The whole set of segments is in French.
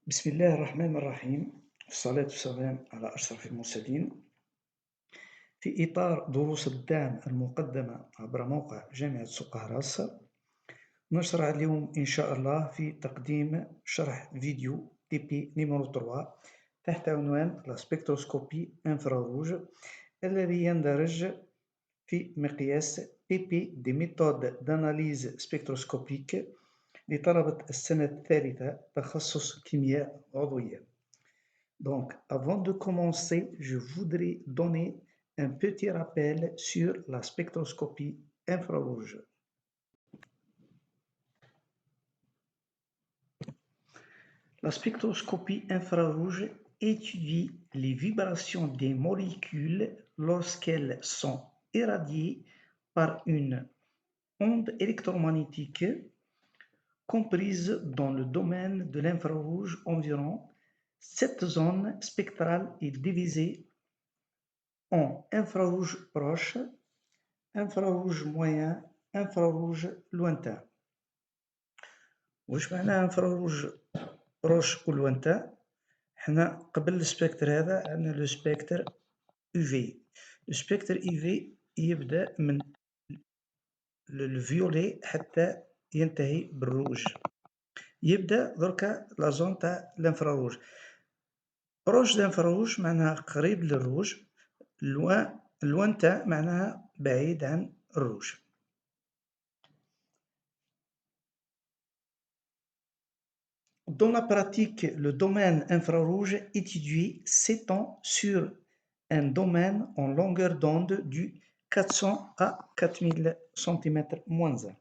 بسم الله الرحمن الرحيم والصلاة والسلام على أشرف المرسلين في إطار دروس الدعم المقدمة عبر موقع جامعة سقراس. نشرع اليوم إن شاء الله في تقديم شرح فيديو تي بي نيميرو 3 تحت عنوان لا سبكتروسكوبي انفراروج الذي يندرج في مقياس تي بي دي ميثود d'analyse spectroscopique لطلبة السنة الثالثة تخصص كيمياء عضوية. Donc, avant de commencer, je voudrais donner un petit rappel sur la spectroscopie infrarouge. La spectroscopie infrarouge étudie les vibrations des molécules lorsqu'elles sont irradiées par une onde électromagnétique comprise dans le domaine de l'infrarouge environ. Cette zone spectrale est divisée en infrarouge proche, infrarouge moyen, infrarouge lointain. واش معنى انفراروج بروش ولوانتان؟ حنا قبل السبيكتر هذا عندنا لو سبيكتر UV. لو سبيكتر UV يبدا من الفيولي حتى ينتهي بالروج. يبدا دركا لا زون تاع الانفراروج. بروش دانفراروج معناها قريب للروج، lointain معناها بعيد عن الروج. Dans la pratique, le domaine infrarouge étudié s'étend sur un domaine en longueur d'onde du 400 à 4000 cm-1.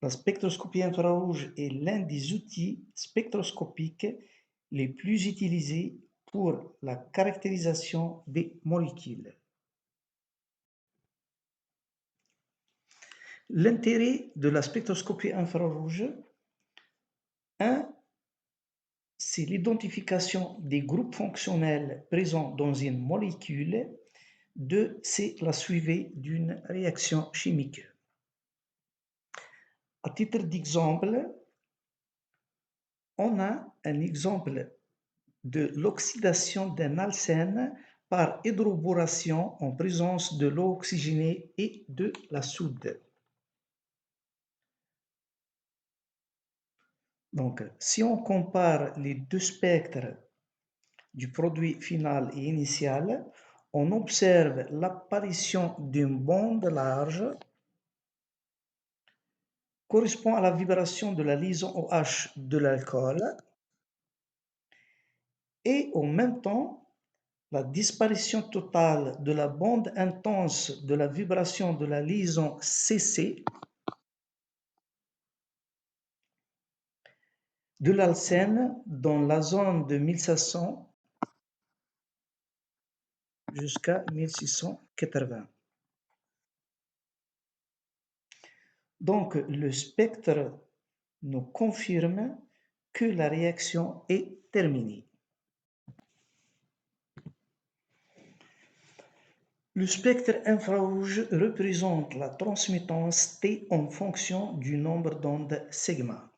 La spectroscopie infrarouge est l'un des outils spectroscopiques les plus utilisés pour la caractérisation des molécules. L'intérêt de la spectroscopie infrarouge, 1. C'est l'identification des groupes fonctionnels présents dans une molécule. 2. C'est la suivi d'une réaction chimique. À titre d'exemple, on a un exemple de l'oxydation d'un alcène par hydroboration en présence de l'eau oxygénée et de la soude. Donc, si on compare les deux spectres du produit final et initial, on observe l'apparition d'une bande large correspond à la vibration de la liaison OH de l'alcool et en même temps, la disparition totale de la bande intense de la vibration de la liaison CC de l'alcène dans la zone de 1500 jusqu'à 1680. Donc, le spectre nous confirme que la réaction est terminée. Le spectre infrarouge représente la transmittance T en fonction du nombre d'ondes sigma.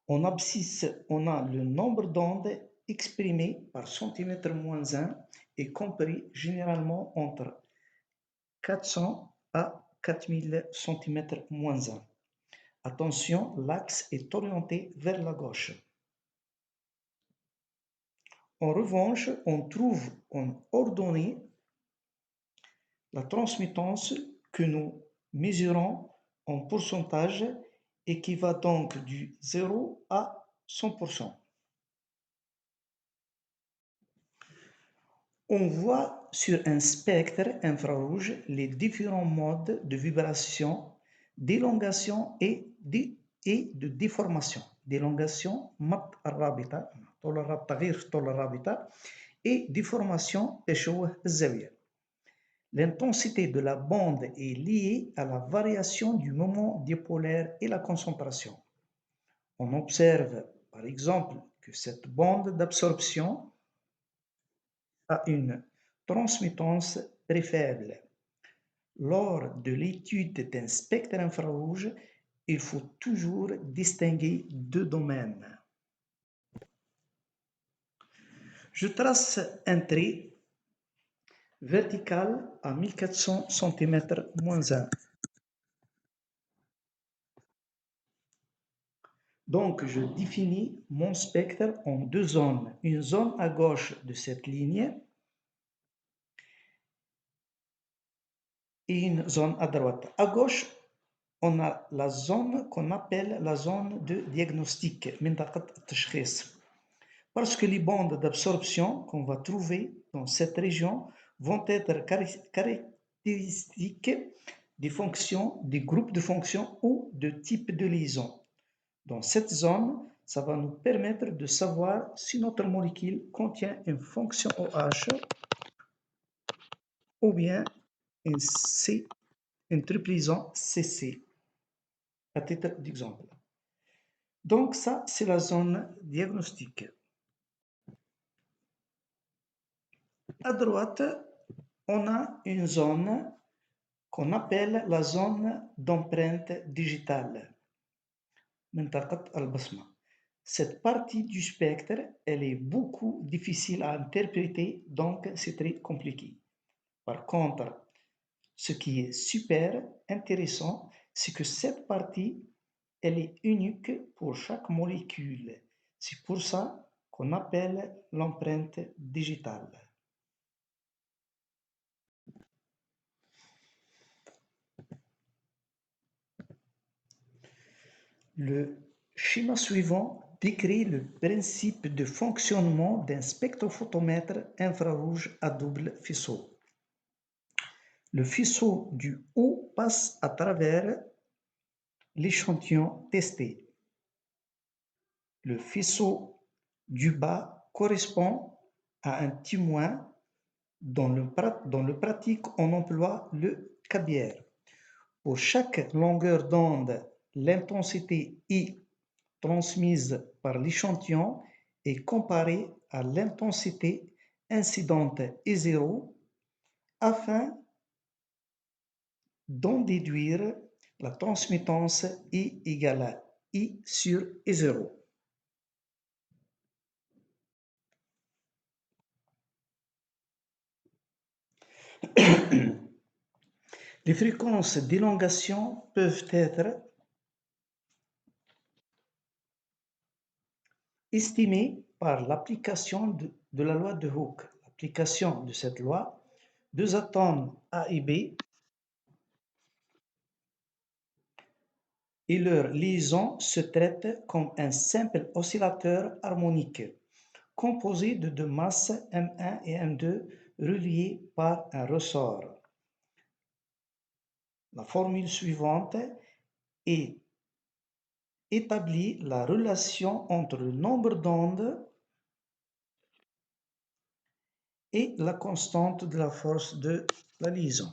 En abscisse, on a le nombre d'ondes exprimé par centimètre-1 et compris généralement entre 400 à 4000 cm-1. Attention, l'axe est orienté vers la gauche. En revanche, on trouve en ordonnée la transmittance que nous mesurons en pourcentage et qui va donc du 0 à 100%. On voit sur un spectre infrarouge les différents modes de vibration, d'élongation et de déformation. D'élongation, et déformation, l'intensité de la bande est liée à la variation du moment dipolaire et la concentration. On observe par exemple que cette bande d'absorption a une transmittance très faible. Lors de l'étude d'un spectre infrarouge, il faut toujours distinguer deux domaines. Je trace un trait vertical à 1400 cm-1. Donc, je définis mon spectre en deux zones. Une zone à gauche de cette ligne et une zone à droite. À gauche, on a la zone qu'on appelle la zone de diagnostic, parce que les bandes d'absorption qu'on va trouver dans cette région vont être caractéristiques des fonctions, des groupes de fonctions ou de types de liaisons. Dans cette zone, ça va nous permettre de savoir si notre molécule contient une fonction OH ou bien une triplaison CC, à titre d'exemple. Donc ça, c'est la zone diagnostique. À droite, on a une zone qu'on appelle la zone d'empreinte digitale. Cette partie du spectre, elle est beaucoup difficile à interpréter, donc c'est très compliqué. Par contre, ce qui est super intéressant, c'est que cette partie, elle est unique pour chaque molécule. C'est pour ça qu'on appelle l'empreinte digitale. Le schéma suivant décrit le principe de fonctionnement d'un spectrophotomètre infrarouge à double faisceau. Le faisceau du haut passe à travers l'échantillon testé. Le faisceau du bas correspond à un témoin. Dans le pratique, on emploie le Cabière. Pour chaque longueur d'onde, l'intensité I transmise par l'échantillon est comparée à l'intensité incidente I0 afin d'en déduire la transmittance I égale à I sur I0. Les fréquences d'élongation peuvent être estimées par l'application de la loi de Hooke. L'application de cette loi, deux atomes A et B et leur liaison se traitent comme un simple oscillateur harmonique composé de deux masses M1 et M2 reliées par un ressort. La formule suivante établit la relation entre le nombre d'ondes et la constante de la force de la liaison.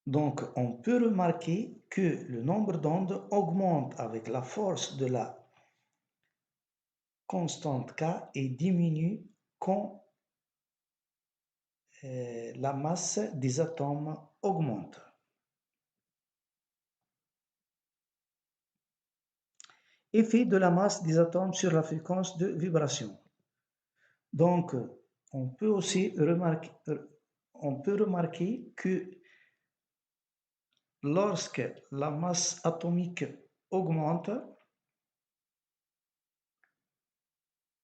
Donc, on peut remarquer que le nombre d'ondes augmente avec la force de la constante K et diminue quand la masse des atomes augmente. Effet de la masse des atomes sur la fréquence de vibration. Donc, on peut aussi remarquer que lorsque la masse atomique augmente,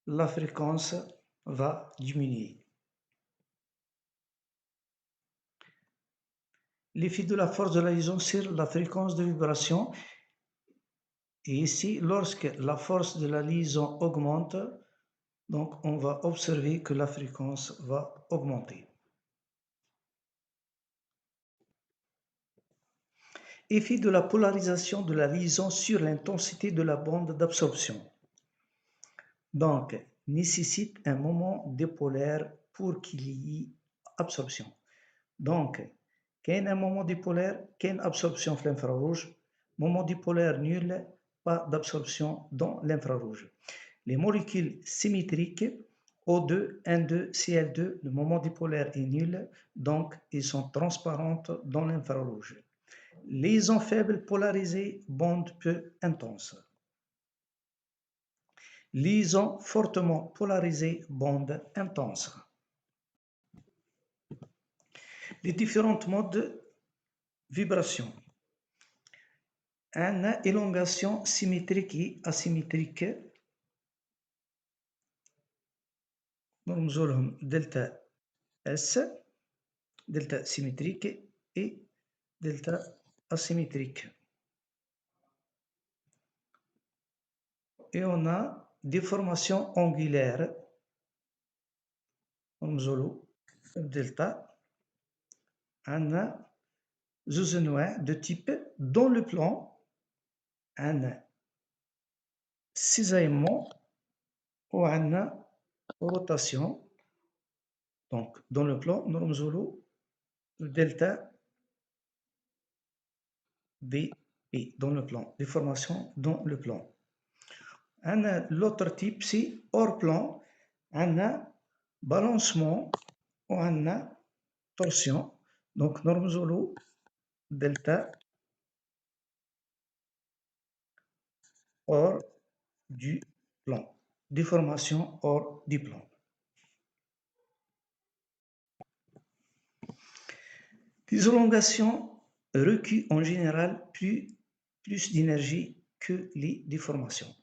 la fréquence va diminuer. L'effet de la force de la liaison sur la fréquence de vibration. Et ici, lorsque la force de la liaison augmente, donc on va observer que la fréquence va augmenter. Effet de la polarisation de la liaison sur l'intensité de la bande d'absorption. Donc, nécessite un moment dipolaire pour qu'il y ait absorption. Donc, quand un moment dipolaire, qu'une absorption dans l'infrarouge, moment dipolaire nul, pas d'absorption dans l'infrarouge. Les molécules symétriques O2, N2, Cl2, le moment dipolaire est nul, donc ils sont transparentes dans l'infrarouge. Liaison faible polarisée, bande peu intense. Liaison fortement polarisée, bande intense. Les différents modes de vibration. Une élongation symétrique et asymétrique. نرمزولهم دلتا S, delta symétrique et delta asymétrique. Et on a des formations angulaires, نرمزولو delta, on a de type dans le plan, un cisaillement ou une rotation. Donc, dans le plan, nous delta B, dans le plan, des formations dans le plan. L'autre type, c'est hors plan, un balancement ou une torsion. Donc, nous delta hors du plan, déformation hors du plan. Les élongations recueillent en général plus d'énergie que les déformations.